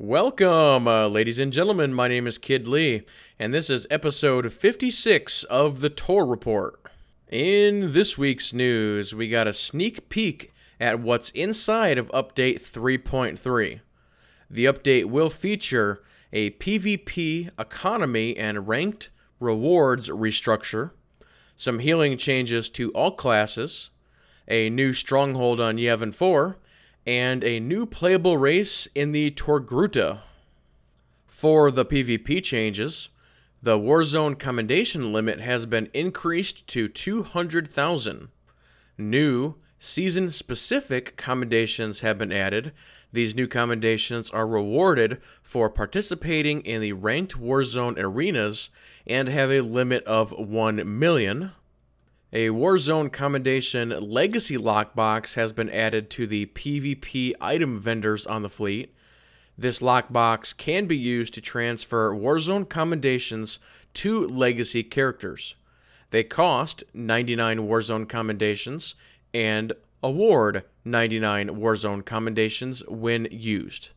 Welcome, ladies and gentlemen. My name is Kid Lee, and this is episode 56 of the TOR Report. In this week's news, we got a sneak peek at what's inside of Update 3.3. The update will feature a PvP economy and ranked rewards restructure, some healing changes to all classes, a new stronghold on Yevon 4, and a new playable race in the TOR. For the PvP changes, the Warzone commendation limit has been increased to 200,000. New season-specific commendations have been added. These new commendations are rewarded for participating in the ranked Warzone arenas and have a limit of 1 million. A Warzone Commendation Legacy Lockbox has been added to the PvP item vendors on the fleet. This lockbox can be used to transfer Warzone Commendations to Legacy characters. They cost 99 Warzone Commendations and award 99 Warzone Commendations when used.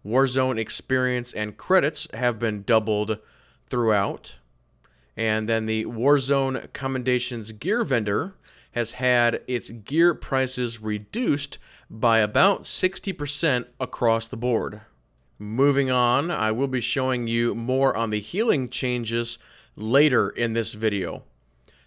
Warzone experience and credits have been doubled throughout. And then the Warzone Commendations gear vendor has had its gear prices reduced by about 60% across the board. Moving on, I will be showing you more on the healing changes later in this video.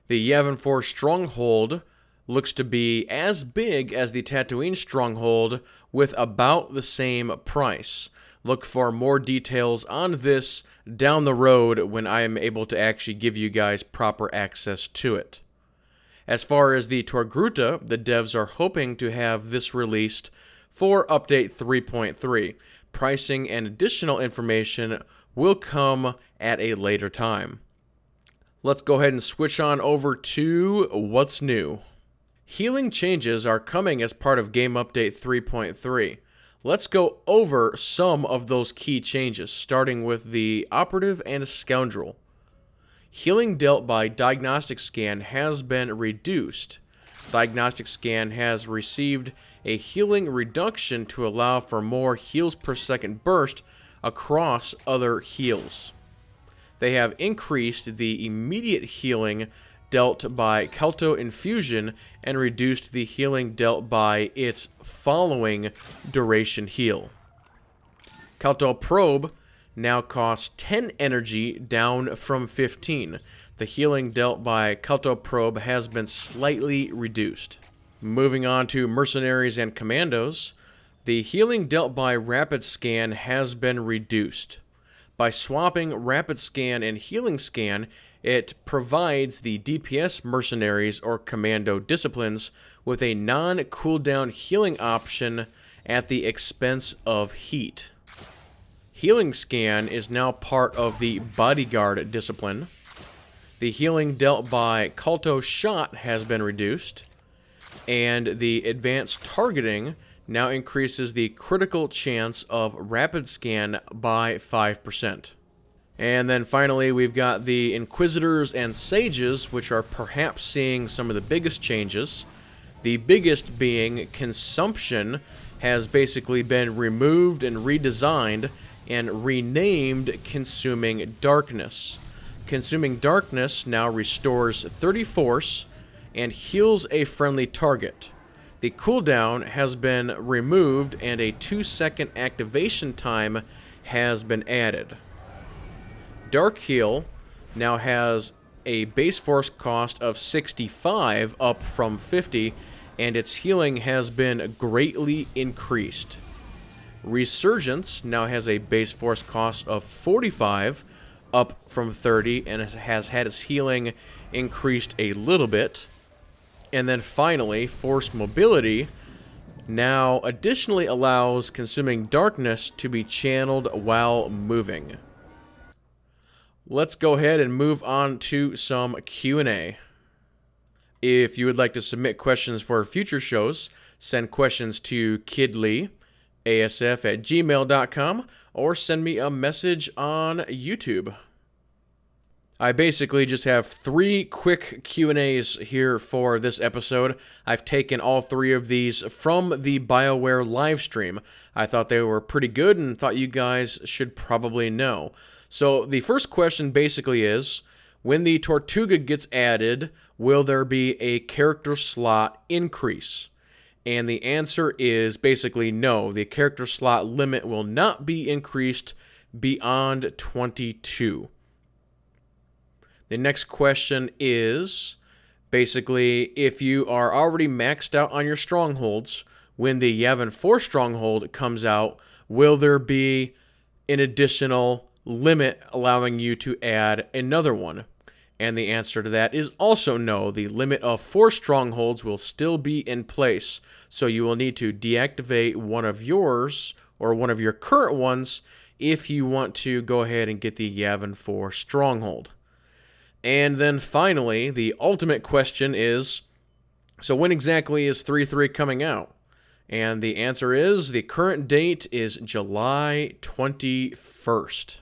The Yevon 4 Stronghold looks to be as big as the Tatooine Stronghold with about the same price. Look for more details on this down the road when I am able to actually give you guys proper access to it. As far as the TOR, the devs are hoping to have this released for Update 3.3. Pricing and additional information will come at a later time. Let's go ahead and switch on over to what's new. Healing changes are coming as part of Game Update 3.3. Let's go over some of those key changes, starting with the Operative and Scoundrel. Healing dealt by Diagnostic Scan has been reduced. Diagnostic Scan has received a healing reduction to allow for more heals per second burst across other heals. They have increased the immediate healing dealt by Kelto Infusion and reduced the healing dealt by its following duration heal. Kelto Probe now costs 10 energy down from 15. The healing dealt by Kelto Probe has been slightly reduced. Moving on to Mercenaries and Commandos, the healing dealt by Rapid Scan has been reduced. By swapping Rapid Scan and Healing Scan, it provides the DPS mercenaries or commando disciplines with a non-cooldown healing option at the expense of heat. Healing Scan is now part of the bodyguard discipline. The healing dealt by Culto Shot has been reduced, and the advanced targeting now increases the critical chance of Rapid Scan by 5%. And then finally, we've got the Inquisitors and Sages, which are perhaps seeing some of the biggest changes. The biggest being Consumption has basically been removed and redesigned and renamed Consuming Darkness. Consuming Darkness now restores 30 force and heals a friendly target. The cooldown has been removed and a 2-second activation time has been added. Dark Heal now has a base force cost of 65 up from 50, and its healing has been greatly increased. Resurgence now has a base force cost of 45 up from 30, and has had its healing increased a little bit. And then finally, Force Mobility now additionally allows Consuming Darkness to be channeled while moving. Let's go ahead and move on to some Q&A. If you would like to submit questions for future shows, send questions to kidlee@asf@gmail.com or send me a message on YouTube. I basically just have 3 quick Q&As here for this episode. I've taken all 3 of these from the BioWare live stream. I thought they were pretty good and thought you guys should probably know. So the first question basically is, when the Tortuga gets added, will there be a character slot increase? And the answer is basically no. The character slot limit will not be increased beyond 22. The next question is, basically, if you are already maxed out on your strongholds, when the Yavin 4 stronghold comes out, will there be an additional limit allowing you to add another one? And the answer to that is also no. The limit of 4 strongholds will still be in place, so you will need to deactivate one of yours, or one of your current ones, if you want to go ahead and get the Yavin 4 stronghold. And then finally, the ultimate question is, so when exactly is 3.3 coming out? And the answer is, the current date is July 21st.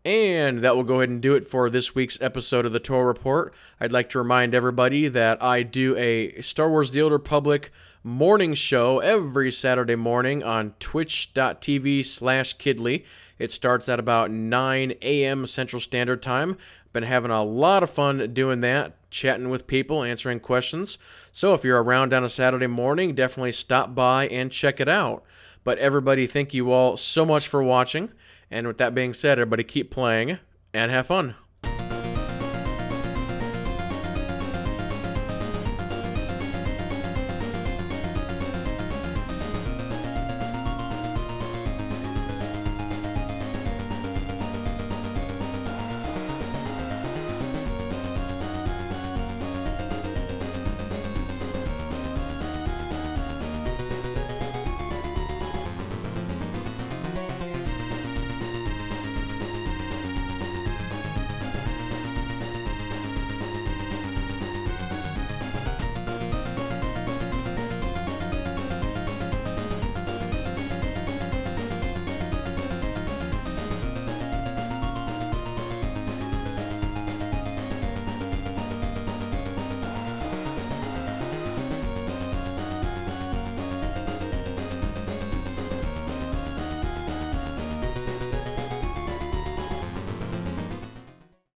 And that will go ahead and do it for this week's episode of the TOR Report. I'd like to remind everybody that I do a Star Wars The Old Republic morning show every Saturday morning on twitch.tv/Kidley. It starts at about 9 a.m. Central Standard Time. Been having a lot of fun doing that, chatting with people, answering questions. So if you're around on a Saturday morning, definitely stop by and check it out. But everybody, thank you all so much for watching. And with that being said, everybody keep playing and have fun.